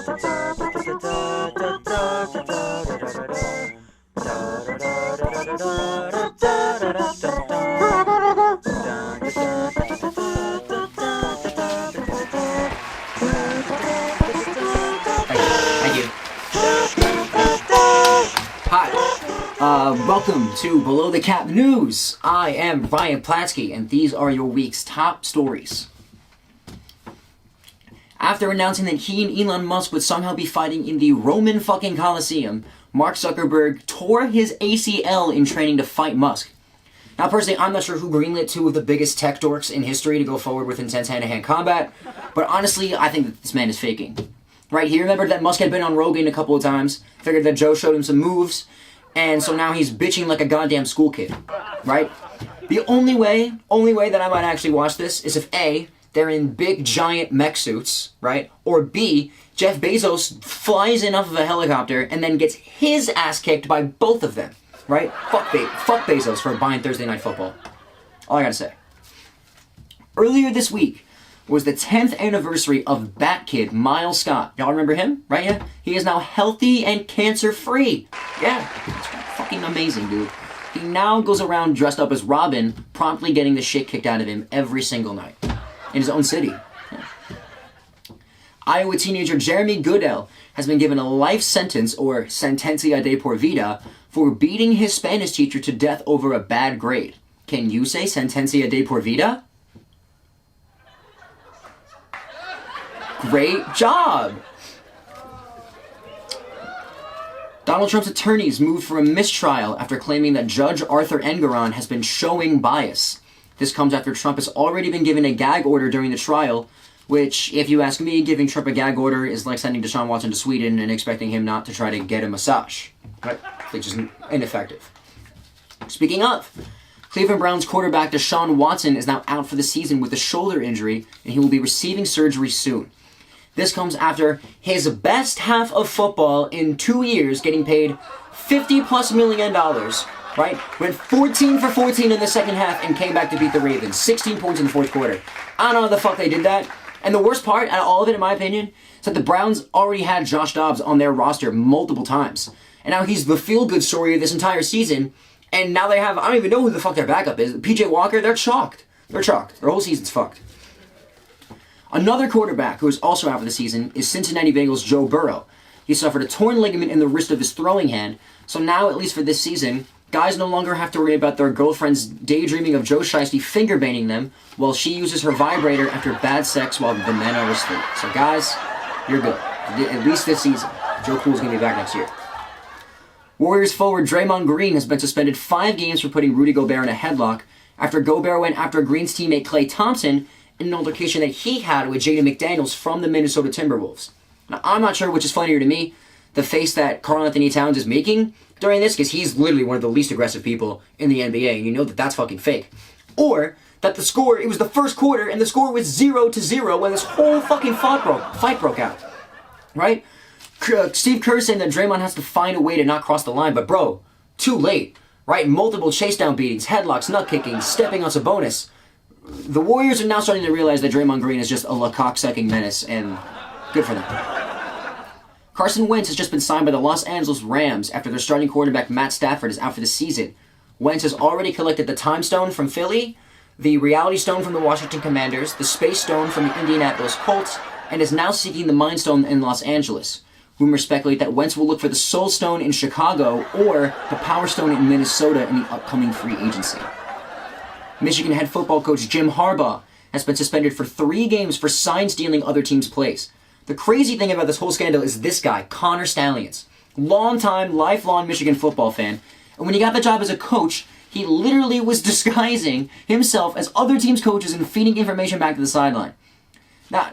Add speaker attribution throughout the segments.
Speaker 1: Thank you. Hi. Welcome to Below the Cap News. I am Ryan Platsky, and these are your week's top stories. After announcing that he and Elon Musk would somehow be fighting in the Roman fucking Colosseum, Mark Zuckerberg tore his ACL in training to fight Musk. Now, personally, I'm not sure who greenlit two of the biggest tech dorks in history to go forward with intense hand-to-hand combat, but honestly, I think that this man is faking. Right, he remembered that Musk had been on Rogan a couple of times, figured that Joe showed him some moves, and so now he's bitching like a goddamn school kid, right? The only way that I might actually watch this is if A, they're in big giant mech suits, right? Or B, Jeff Bezos flies in off of a helicopter and then gets his ass kicked by both of them, right? Fuck Bezos for buying Thursday Night Football. All I gotta say. Earlier this week was the 10th anniversary of Bat Kid Miles Scott. Y'all remember him, right? Yeah? He is now healthy and cancer-free. Yeah, it's fucking amazing, dude. He now goes around dressed up as Robin, promptly getting the shit kicked out of him every single night. In his own city. Yeah. Iowa teenager Jeremy Goodell has been given a life sentence, or sentencia de por vida, for beating his Spanish teacher to death over a bad grade. Can you say sentencia de por vida? Great job! Donald Trump's attorneys moved for a mistrial after claiming that Judge Arthur Engoron has been showing bias. This comes after Trump has already been given a gag order during the trial, which, if you ask me, giving Trump a gag order is like sending Deshaun Watson to Sweden and expecting him not to try to get a massage. Right? Which is ineffective. Speaking of, Cleveland Browns quarterback Deshaun Watson is now out for the season with a shoulder injury, and he will be receiving surgery soon. This comes after his best half of football in 2 years, getting paid $50+ million, right? Went 14 for 14 in the second half and came back to beat the Ravens. 16 points in the fourth quarter. I don't know how the fuck they did that. And the worst part out of all of it, in my opinion, is that the Browns already had Josh Dobbs on their roster multiple times. And now he's the feel-good story of this entire season. And now they have, I don't even know who the fuck their backup is. PJ Walker, they're chalked. They're chalked. Their whole season's fucked. Another quarterback who is also out for the season is Cincinnati Bengals' Joe Burrow. He suffered a torn ligament in the wrist of his throwing hand, so now, at least for this season, guys no longer have to worry about their girlfriends daydreaming of Joe Shiesty finger-banging them while she uses her vibrator after bad sex while the men are asleep. So guys, you're good. At least this season. Joe Cool's going to be back next year. Warriors forward Draymond Green has been suspended 5 games for putting Rudy Gobert in a headlock after Gobert went after Green's teammate Klay Thompson in an altercation that he had with Jaden McDaniels from the Minnesota Timberwolves. Now, I'm not sure which is funnier to me, the face that Karl Anthony Towns is making during this, because he's literally one of the least aggressive people in the NBA, and you know that that's fucking fake. Or that the score, it was the first quarter, and the score was 0-0 when this whole fucking fight broke out. Right? Steve Kerr saying that Draymond has to find a way to not cross the line, but bro, too late. Right? Multiple chase down beatings, headlocks, nut kicking, stepping on Sabonis. The Warriors are now starting to realize that Draymond Green is just a Lecoq-sucking menace, and good for them. Carson Wentz has just been signed by the Los Angeles Rams after their starting quarterback Matt Stafford is out for the season. Wentz has already collected the Time Stone from Philly, the Reality Stone from the Washington Commanders, the Space Stone from the Indianapolis Colts, and is now seeking the Mind Stone in Los Angeles. Rumors speculate that Wentz will look for the Soul Stone in Chicago or the Power Stone in Minnesota in the upcoming free agency. Michigan head football coach Jim Harbaugh has been suspended for 3 games for sign-stealing other teams' plays. The crazy thing about this whole scandal is this guy, Connor Stalions. Long-time, lifelong Michigan football fan. And when he got the job as a coach, he literally was disguising himself as other teams' coaches and feeding information back to the sideline. Now,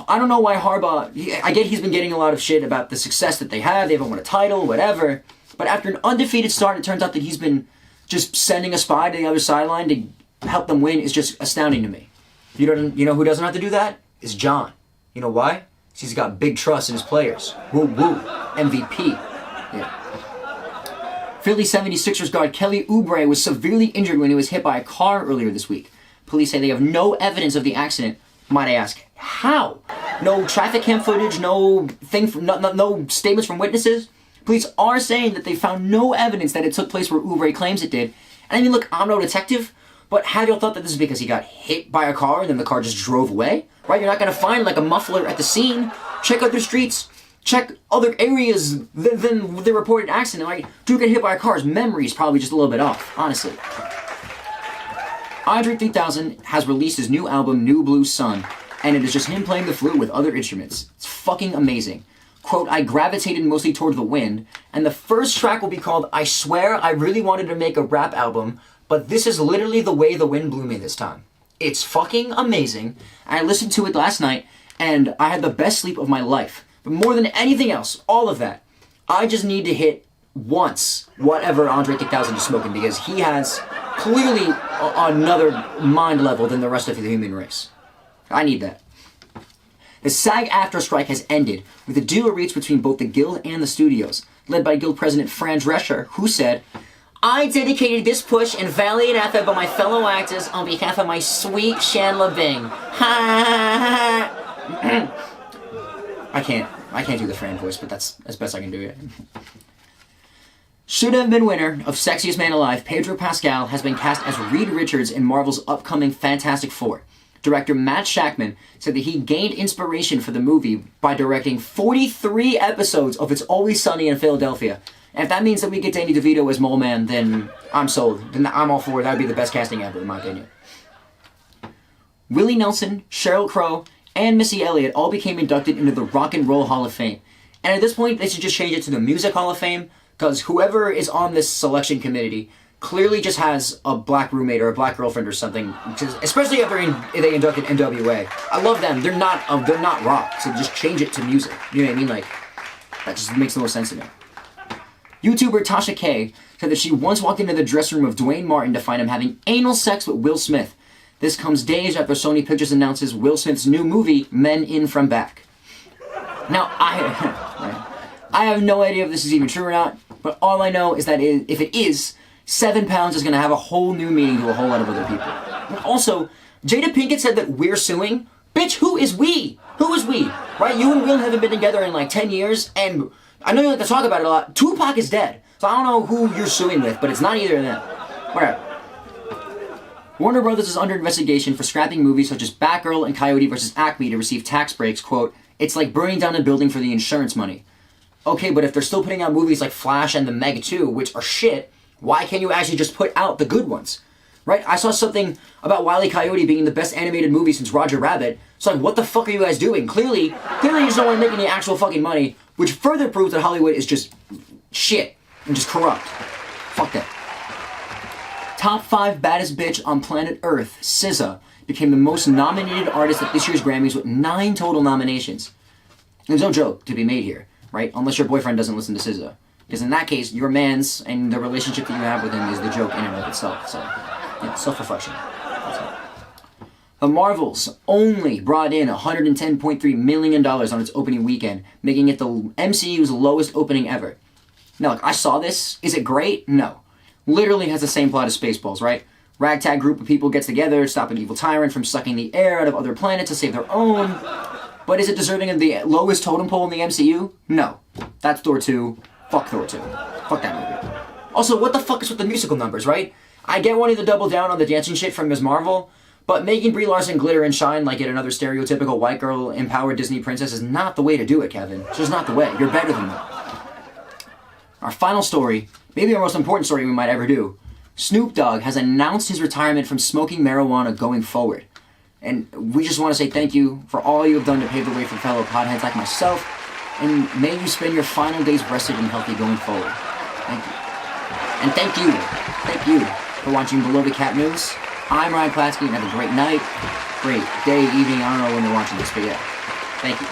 Speaker 1: I don't know why Harbaugh, I get he's been getting a lot of shit about the success that they have, they haven't won a title, whatever. But after an undefeated start, it turns out that he's been just sending a spy to the other sideline to help them win is just astounding to me. You know who doesn't have to do that? Is John. You know why? Because he's got big trust in his players. Woo woo. MVP. Yeah. Philly 76ers guard Kelly Oubre was severely injured when he was hit by a car earlier this week. Police say they have no evidence of the accident. Might I ask, how? no traffic cam footage, no statements from witnesses. Police are saying that they found no evidence that it took place where Oubre claims it did. And I mean, look, I'm no detective, but have y'all thought that this is because he got hit by a car and then the car just drove away? Right? You're not going to find like a muffler at the scene. Check other streets. Check other areas than the reported accident. Like, dude get hit by a car. His memory's probably just a little bit off, honestly. Andre 3000 has released his new album, New Blue Sun, and it is just him playing the flute with other instruments. It's fucking amazing. Quote, I gravitated mostly toward the wind, and the first track will be called I Swear I Really Wanted to Make a Rap Album, but this is literally the way the wind blew me this time. It's fucking amazing. I listened to it last night, and I had the best sleep of my life. But more than anything else, all of that, I just need to hit once whatever Andre 3000 is smoking, because he has clearly another mind level than the rest of the human race. I need that. The SAG-AFTRA strike has ended, with a deal reached between both the Guild and the studios, led by Guild President Fran Drescher, who said, I dedicated this push in valiant effort by my fellow actors on behalf of my sweet Chandler Bing. I can't do the Fran voice, but that's as best I can do it. Should have been winner of Sexiest Man Alive, Pedro Pascal has been cast as Reed Richards in Marvel's upcoming Fantastic Four. Director Matt Shakman said that he gained inspiration for the movie by directing 43 episodes of It's Always Sunny in Philadelphia. And if that means that we get Danny DeVito as Mole Man, then I'm sold. Then I'm all for it. That would be the best casting ever, in my opinion. Willie Nelson, Sheryl Crow, and Missy Elliott all became inducted into the Rock and Roll Hall of Fame. And at this point, they should just change it to the Music Hall of Fame, because whoever is on this selection committee clearly just has a black roommate or a black girlfriend or something. Especially if they inducted NWA. I love them. They're not rock, so just change it to music. You know what I mean? Like, that just makes no sense to me. YouTuber Tasha K said that she once walked into the dressing room of Dwayne Martin to find him having anal sex with Will Smith. This comes days after Sony Pictures announces Will Smith's new movie, Men in From Back. Now, I have no idea if this is even true or not, but all I know is that if it is, 7 pounds is going to have a whole new meaning to a whole lot of other people. Also, Jada Pinkett said that we're suing. Bitch, who is we? Who is we? Right? You and Will haven't been together in like 10 years, and I know you like to talk about it a lot. Tupac is dead, so I don't know who you're suing with, but it's not either of them. Whatever. Warner Brothers is under investigation for scrapping movies such as Batgirl and Coyote vs. Acme to receive tax breaks. Quote, it's like burning down a building for the insurance money. Okay, but if they're still putting out movies like Flash and The Meg 2, which are shit, why can't you actually just put out the good ones? Right? I saw something about Wile E. Coyote being the best animated movie since Roger Rabbit. It's like, what the fuck are you guys doing? Clearly you just don't want to make any actual fucking money, which further proves that Hollywood is just shit and just corrupt. Fuck that. Top 5 baddest bitch on planet Earth, SZA, became the most nominated artist at this year's Grammys with 9 total nominations. There's no joke to be made here, right? Unless your boyfriend doesn't listen to SZA. Because in that case, your man's and the relationship that you have with him is the joke in and of itself. So, yeah, self-reflection. The Marvels only brought in $110.3 million on its opening weekend, making it the MCU's lowest opening ever. Now, look, I saw this. Is it great? No. Literally has the same plot as Spaceballs, right? Ragtag group of people gets together to stop an evil tyrant from sucking the air out of other planets to save their own. But is it deserving of the lowest totem pole in the MCU? No. That's Thor 2. Fuck Thor 2. Fuck that movie. Also, what the fuck is with the musical numbers, right? I get wanting to double down on the dancing shit from Ms. Marvel, but making Brie Larson glitter and shine like yet another stereotypical white girl empowered Disney princess is not the way to do it, Kevin. It's just not the way. You're better than that. Our final story, maybe our most important story we might ever do. Snoop Dogg has announced his retirement from smoking marijuana going forward. And we just want to say thank you for all you have done to pave the way for fellow potheads like myself, and may you spend your final days rested and healthy going forward. Thank you. And thank you for watching Below the Cap News. I'm Ryan Klatsky, and have a great night, great day, evening, I don't know when you're watching this, but yeah, thank you.